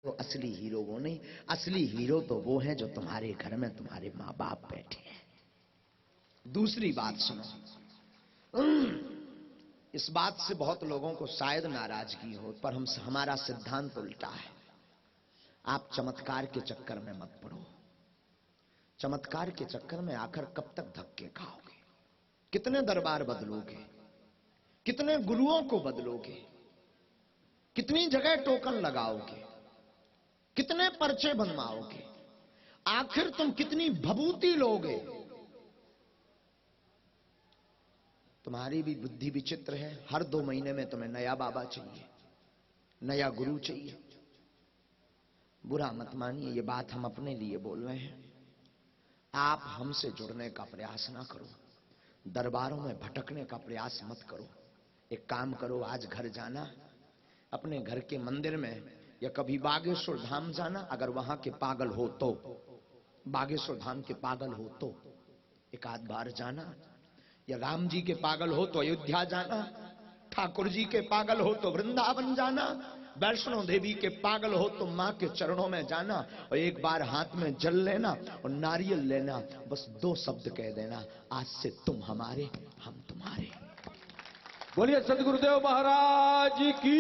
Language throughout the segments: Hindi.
तो असली हीरो वो नहीं, असली हीरो तो वो है जो तुम्हारे घर में तुम्हारे मां बाप बैठे हैं। दूसरी बात सुनो, इस बात से बहुत लोगों को शायद नाराजगी हो, पर हमारा सिद्धांत उल्टा है। आप चमत्कार के चक्कर में मत पड़ो। चमत्कार के चक्कर में आकर कब तक धक्के खाओगे? कितने दरबार बदलोगे? कितने गुरुओं को बदलोगे? कितनी जगह टोकन लगाओगे? कितने पर्चे बनवाओगे? आखिर तुम कितनी भभूति लोगे? तुम्हारी भी बुद्धि विचित्र है। हर 2 महीने में तुम्हें नया बाबा चाहिए, नया गुरु चाहिए। बुरा मत मानिए, ये बात हम अपने लिए बोल रहे हैं। आप हमसे जुड़ने का प्रयास ना करो, दरबारों में भटकने का प्रयास मत करो। एक काम करो, आज घर जाना, अपने घर के मंदिर में या कभी बागेश्वर धाम जाना। अगर वहां के पागल हो तो, बागेश्वर धाम के पागल हो तो एक आध बार जाना, या राम जी के पागल हो तो अयोध्या जाना, ठाकुर जी के पागल हो तो वृंदावन जाना, वैष्णो देवी के पागल हो तो मां के चरणों में जाना और एक बार हाथ में जल लेना और नारियल लेना। बस 2 शब्द कह देना, आज से तुम हमारे, हम तुम्हारे। बोलिए सदगुरुदेव महाराज की।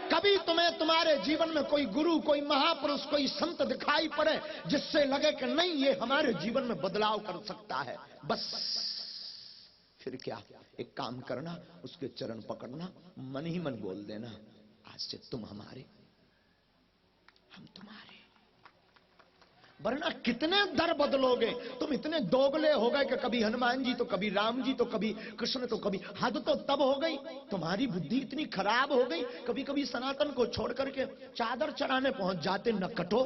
कभी तुम्हें तुम्हारे जीवन में कोई गुरु, कोई महापुरुष, कोई संत दिखाई पड़े जिससे लगे कि नहीं, ये हमारे जीवन में बदलाव कर सकता है, बस फिर क्या, एक काम करना, उसके चरण पकड़ना, मन ही मन बोल देना, आज से तुम हमारे, हम तुम्हारे। वरना कितने दर बदलोगे? तुम इतने दोगले हो गए कि कभी हनुमान जी तो कभी राम जी तो कभी कृष्ण तो कभी। हद तो तब हो गई, तुम्हारी बुद्धि इतनी खराब हो गई, कभी कभी सनातन को छोड़ करके चादर चढ़ाने पहुंच जाते। न कटो,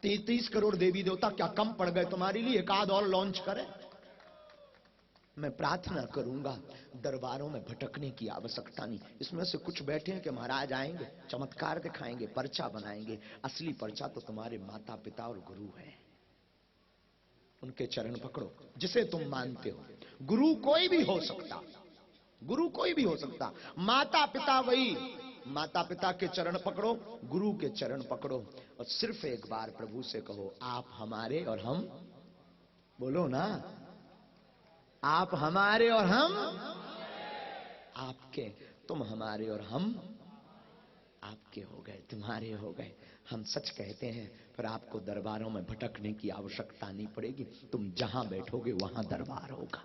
33 करोड़ देवी देवता क्या कम पड़ गए तुम्हारे लिए? एक आध और लॉन्च करें। मैं प्रार्थना करूंगा, दरबारों में भटकने की आवश्यकता नहीं। इसमें से कुछ बैठे हैं कि महाराज आएंगे, चमत्कार दिखाएंगे, पर्चा बनाएंगे। असली पर्चा तो तुम्हारे माता पिता और गुरु है। उनके चरण पकड़ो, जिसे तुम मानते हो। गुरु कोई भी हो सकता, गुरु कोई भी हो सकता। माता पिता वही, माता पिता के चरण पकड़ो, गुरु के चरण पकड़ो और सिर्फ एक बार प्रभु से कहो, आप हमारे और हम, बोलो ना, आप हमारे और हम आपके। तुम हमारे और हम आपके हो गए, तुम्हारे हो गए। हम सच कहते हैं, फिर आपको दरबारों में भटकने की आवश्यकता नहीं पड़ेगी। तुम जहां बैठोगे वहां दरबार होगा।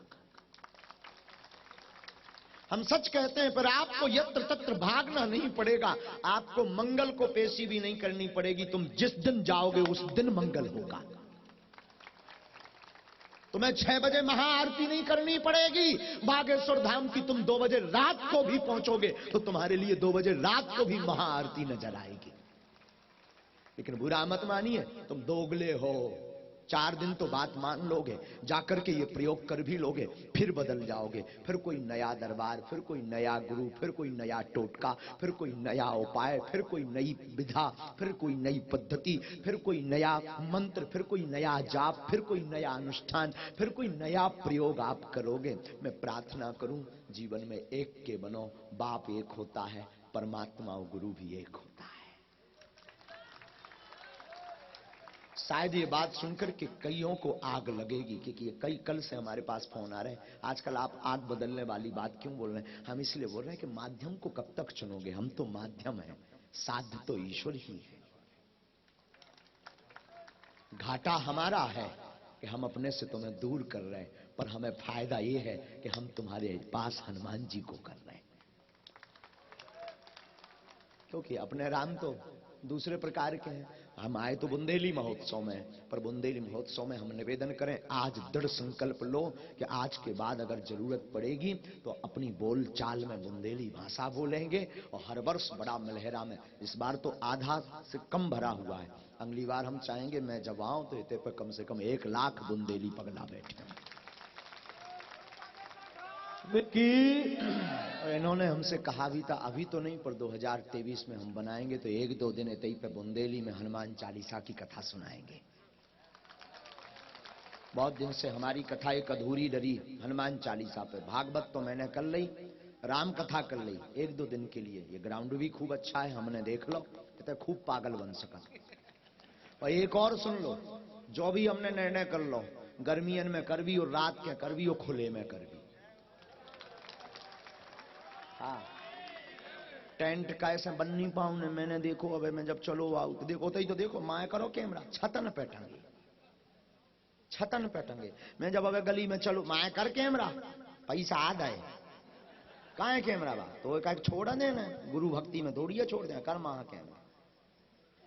हम सच कहते हैं, पर आपको यत्र तत्र भागना नहीं पड़ेगा। आपको मंगल को पेशी भी नहीं करनी पड़ेगी। तुम जिस दिन जाओगे उस दिन मंगल होगा। तुम्हें 6 बजे महाआरती नहीं करनी पड़ेगी। बागेश्वर धाम की तुम 2 बजे रात को भी पहुंचोगे तो तुम्हारे लिए 2 बजे रात को भी महाआरती नजर आएगी। लेकिन बुरा मत मानिए, तुम दोगले हो। 4 दिन तो बात मान लोगे, जाकर के ये प्रयोग कर भी लोगे, फिर बदल जाओगे। फिर कोई नया दरबार, फिर कोई नया गुरु, फिर कोई नया टोटका, फिर कोई नया उपाय, फिर कोई नई विधा, फिर कोई नई पद्धति, फिर कोई नया मंत्र, फिर कोई नया जाप, फिर कोई नया अनुष्ठान, फिर कोई नया प्रयोग आप करोगे। मैं प्रार्थना करूं, जीवन में एक के बनो। बाप एक होता है, परमात्मा और गुरु भी एक होता है। शायद ये बात सुनकर के कईयों को आग लगेगी, क्योंकि ये कल से हमारे पास फोन आ रहे हैं, आजकल आप आग बदलने वाली बात क्यों बोल रहे हैं? हम इसलिए बोल रहे हैं कि माध्यम को कब तक चुनोगे? हम तो माध्यम हैं, साध्य तो ईश्वर ही है। घाटा हमारा है कि हम अपने से तुम्हें दूर कर रहे हैं, पर हमें फायदा ये है कि हम तुम्हारे पास हनुमान जी को कर रहे हैं। क्योंकि अपने राम तो दूसरे प्रकार के हैं। हम आए तो बुंदेली महोत्सव में, पर बुंदेली महोत्सव में हम निवेदन करें, आज दृढ़ संकल्प लो कि आज के बाद अगर जरूरत पड़ेगी तो अपनी बोल चाल में बुंदेली भाषा बोलेंगे। और हर वर्ष बड़ा मलहरा में, इस बार तो आधा से कम भरा हुआ है। अगली बार हम चाहेंगे, मैं जब आऊं तो इतने पर कम से कम 1 लाख बुंदेली पगला बैठे की। और इन्होंने हमसे कहा भी था, अभी तो नहीं पर 2023 में हम बनाएंगे तो 1-2 दिन इतई पे बुंदेली में हनुमान चालीसा की कथा सुनाएंगे। बहुत दिन से हमारी कथा एक अधूरी डरी हनुमान चालीसा पे। भागवत तो मैंने कर ली, राम कथा कर ली 1-2 दिन के लिए। ये ग्राउंड भी खूब अच्छा है, हमने देख लो, कहते खूब पागल बन सका। और एक और सुन लो, जो भी हमने निर्णय कर लो, गर्मियन में कर भी और रात के कर भी और खुले में कर भी। हाँ, टेंट का ऐसे बन नहीं पाऊं ने, मैंने देखो अब मैं जब चलो आओ तो देखो तो देखो माए करो कैमरा छतन पेटंगे, छतन पेटंगे। मैं जब अब गली में चलो माए कर कैमरा पैसा आ जाए कहा है कैमरा बा तो एक छोड़ दे ना, गुरु भक्ति में दौड़िए छोड़ दे कर महा कैमरा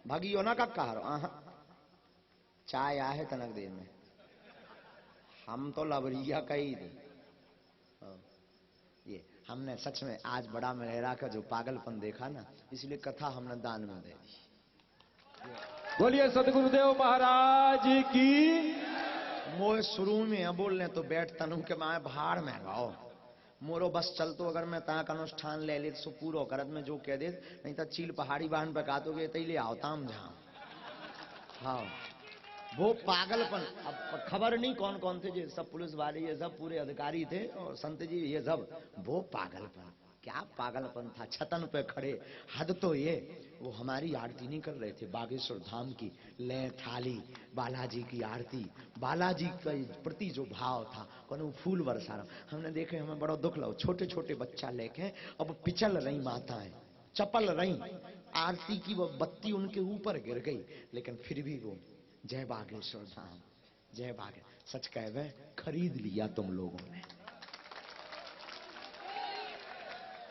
भागियो ना कक्का हरो। चाय आ है तनक देर में, हम तो लबरिया कही थे। ये हमने सच में आज बड़ा मेहरा का जो पागलपन देखा ना, इसलिए कथा हमने दान में दे दी। बोलिए सदगुरुदेव महाराज की। मोए शुरू में बोलने तो बैठ तनु के माए भाड़ में गाओ मोरो बस चल तो अगर मैं ताक अनुष्ठान ले ले सो पूरो करत में जो कह दे, नहीं तो चील पहाड़ी बांध पे कातोगे तैले आवताम जहां। हाँ वो पागलपन, अब खबर नहीं कौन कौन थे, ये सब पुलिस वाले ये सब पूरे अधिकारी थे और संत जी ये सब, वो पागलपन क्या पागलपन था। छतन पे खड़े, हद तो ये वो हमारी आरती नहीं कर रहे थे बागेश्वर धाम की, ले थाली बालाजी की आरती, बालाजी के प्रति जो भाव था कौन फूल बरसा रहा। हमने देखे, हमें बड़ा दुख लगा, छोटे छोटे बच्चा लेके अब पिचल रही माताएं, चपल रही, आरती की वो बत्ती उनके ऊपर गिर गई, लेकिन फिर भी वो जय बागेश्वर धाम, जय बागे। सच कहवे खरीद लिया तुम लोगों ने।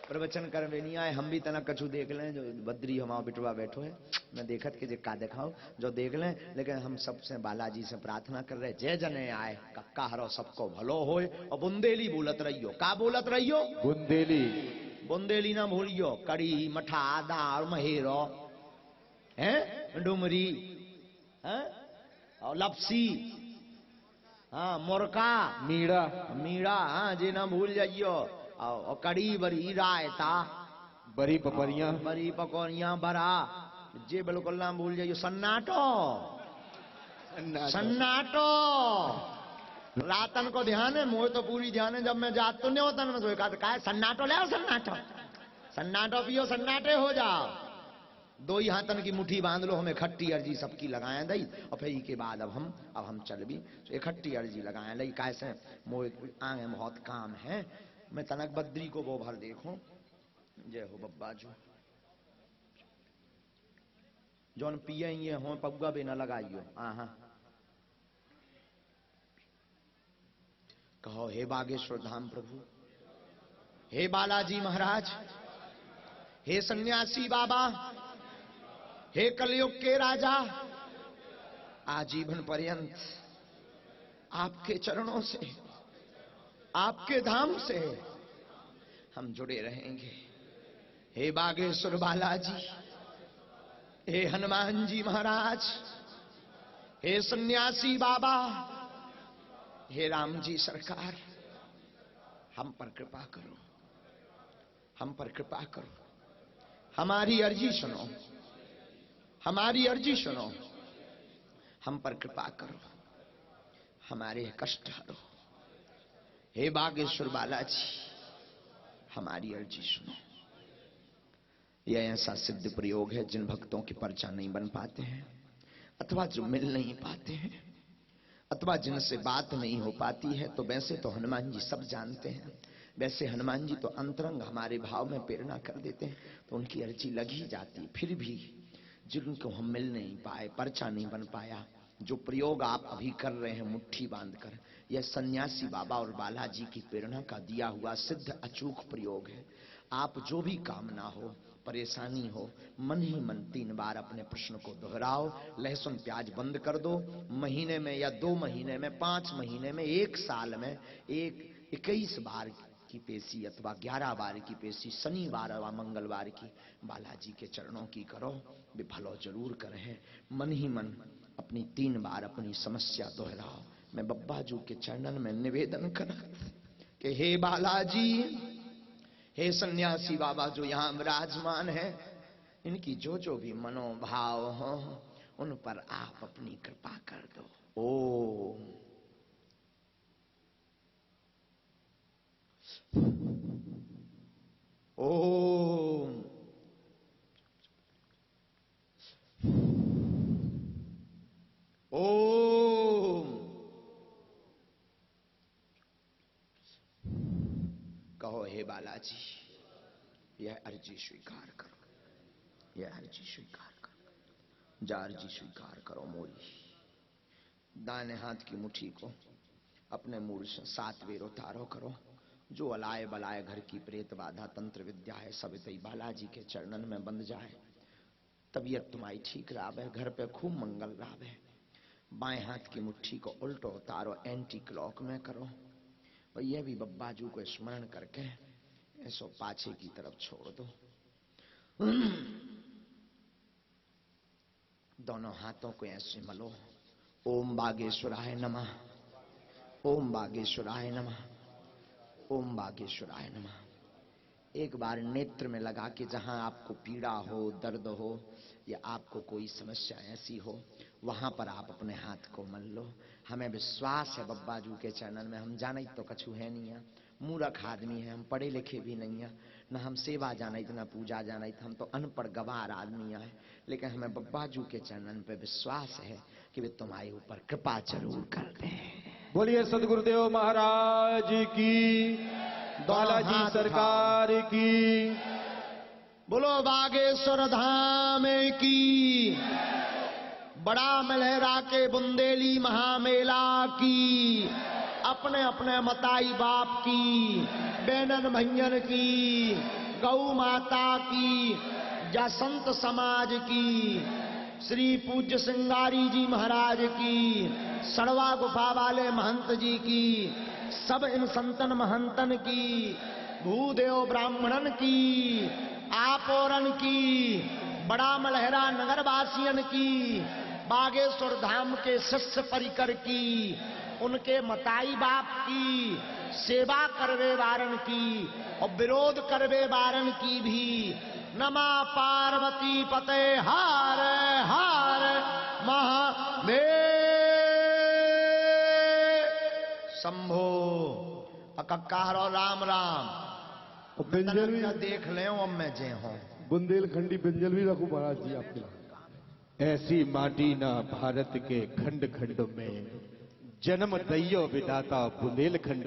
प्रवचन करवे नहीं आए, हम भी तना कछु देख लें, जो बद्री हमारा बिटवा बैठो है, मैं देखत के जे का दिखाऊं जो देख लें, लेकिन हम सबसे बालाजी से प्रार्थना कर रहे जय जने आए कक्का हरो सबको भलो होए। और बुंदेली बोलत रहियो, का बोलत रहियो? बुंदेली। बुंदेली ना भूलियो, कड़ी मठा दाल महेरो हैं डुमरी हैं और लपसी, हाँ मुरका मीड़ा मीड़ा, हाँ जी ना भूल जाइयो। और कड़ी बरी रायता, बड़ी पपरियां, बरी पकौड़ियां बरा, जे बिल्कुल ना भूल जाइयो। सन्नाटो सन्नाटो रातन को ध्यान है, मोह तो पूरी ध्यान है, जब मैं जात तो नहीं होता ना, मैं तो कहा सन्नाटो ले आओ, सन्नाटो सन्नाटो पियो, सन्नाटे हो जाओ। दो ही हाथन की मुट्ठी बांध लो, हमें इकट्ठी अर्जी सबकी लगाए दई, और फिर के बाद अब हम चल भी इकट्ठी अर्जी लगाए लई, कैसे मोह आगे बहुत काम है। मैं तनक बद्री को वो भर देखूं, जय हो बब्बा जो जौन पिए ये हो पगुआ भी न लगाइयो। आहा कहो हे बागेश्वर धाम प्रभु, हे बालाजी महाराज, हे सन्यासी बाबा, हे कलयुग के राजा, आजीवन पर्यंत आपके चरणों से, आपके धाम से हम जुड़े रहेंगे। हे बागेश्वर बालाजी, हे हनुमान जी महाराज, हे सन्यासी बाबा, हे राम जी सरकार, हम पर कृपा करो, हम पर कृपा करो, हमारी अर्जी सुनो, हमारी अर्जी सुनो, हम पर कृपा करो, हमारे कष्ट हरो। हे बागेश्वर बालाजी, हमारी अर्जी सुनो। यह ऐसा सिद्ध प्रयोग है जिन भक्तों के पर्चा नहीं बन पाते हैं, अथवा जो मिल नहीं पाते हैं, अथवा जिनसे बात नहीं हो पाती है, तो वैसे तो हनुमान जी सब जानते हैं, वैसे हनुमान जी तो अंतरंग हमारे भाव में प्रेरणा कर देते हैं, तो उनकी अर्जी लग ही जाती। फिर भी जिनको हम मिल नहीं पाए, पर्चा नहीं बन पाया, जो प्रयोग आप अभी कर रहे हैं मुट्ठी बांधकर, यह सन्यासी बाबा और बालाजी की प्रेरणा का दिया हुआ सिद्ध अचूक प्रयोग है। आप जो भी कामना हो, परेशानी हो, मन ही मन 3 बार अपने प्रश्न को दोहराओ। लहसुन प्याज बंद कर दो। महीने में या 2 महीने में, 5 महीने में, 1 साल में 21 बार की पेशी अथवा 11 बार की पेशी शनिवार व मंगलवार की बालाजी के चरणों की करो, वे भलो जरूर करें। मन ही मन अपनी 3 बार अपनी समस्या दोहराओ। मैं बब्बा जू के चरणन में निवेदन कर कि हे बालाजी, हे सन्यासी बाबा जो यहां विराजमान है, इनकी जो जो भी मनोभाव हो उन पर आप अपनी कृपा कर दो। ओम ओम ओम। कहो हे बालाजी, यह अर्जी स्वीकार करो, यह अर्जी स्वीकार करो, जा अर्जी स्वीकार करो मोरी। दाहिने हाथ की मुट्ठी को अपने मूल से 7 वेर उतारो करो। जो अलाय बलाय घर की प्रेत बाधा तंत्र विद्या है सब तई बालाजी के चरणन में बंध जाए। तबीयत तुम्हारी ठीक रावे, घर पे खूब मंगल रावे। बाएं हाथ की मुट्ठी को उल्टो उतारो, एंटी क्लॉक में करो। और यह भी बब्बाजू को स्मरण करके ऐसो पाछे की तरफ छोड़ दो। दोनों हाथों को ऐसे मलो। ओम बागेश्वराय नमः, ओम बागेश्वराय नमः, ओम बागेश्वराय नमः। एक बार नेत्र में लगा के जहां आपको पीड़ा हो, दर्द हो या आपको कोई समस्या ऐसी हो, वहां पर आप अपने हाथ को मल लो। हमें विश्वास है बब्बाजू के चरणन में। हम जाने तो कछु है नहीं है, मूर्ख आदमी है, हम पढ़े लिखे भी नहीं है, न हम सेवा जाने न पूजा जाने, हम तो अनपढ़ गवार आदमी है। लेकिन हमें बब्बाजू के चरणन पे विश्वास है कि वे तुम्हारे ऊपर कृपा जरूर कर दें। बोलिए सदगुरुदेव महाराज की, बालाजी सरकार की। बोलो बागेश्वर धाम की, बड़ा मलहरा के बुंदेली महामेला की, अपने अपने मताई बाप की, बेनन भैयन की, गौ माता की, या संत समाज की, श्री पूज्य सिंगारी जी महाराज की, सड़वा गुफा वाले महंत जी की, सब इन संतन महंतन की, भूदेव ब्राह्मणन की, आपोरन की, बड़ा मलहरा नगर वासियन की, बागेश्वर धाम के शिष्य परिकर की, उनके मताई बाप की, सेवा करवे वारन की और विरोध करवे वारन की भी। नमा पार्वती पते हार हार महादेव शंभो। अकक्कारो राम राम। व्यंजन भी देख ले अब मैं जे हूं बुंदेलखंडी व्यंजन भी रखू महाराज जी आपके। ऐसी माटी ना भारत के खंड खंड में, जन्म दैयो विदाता बुंदेलखंड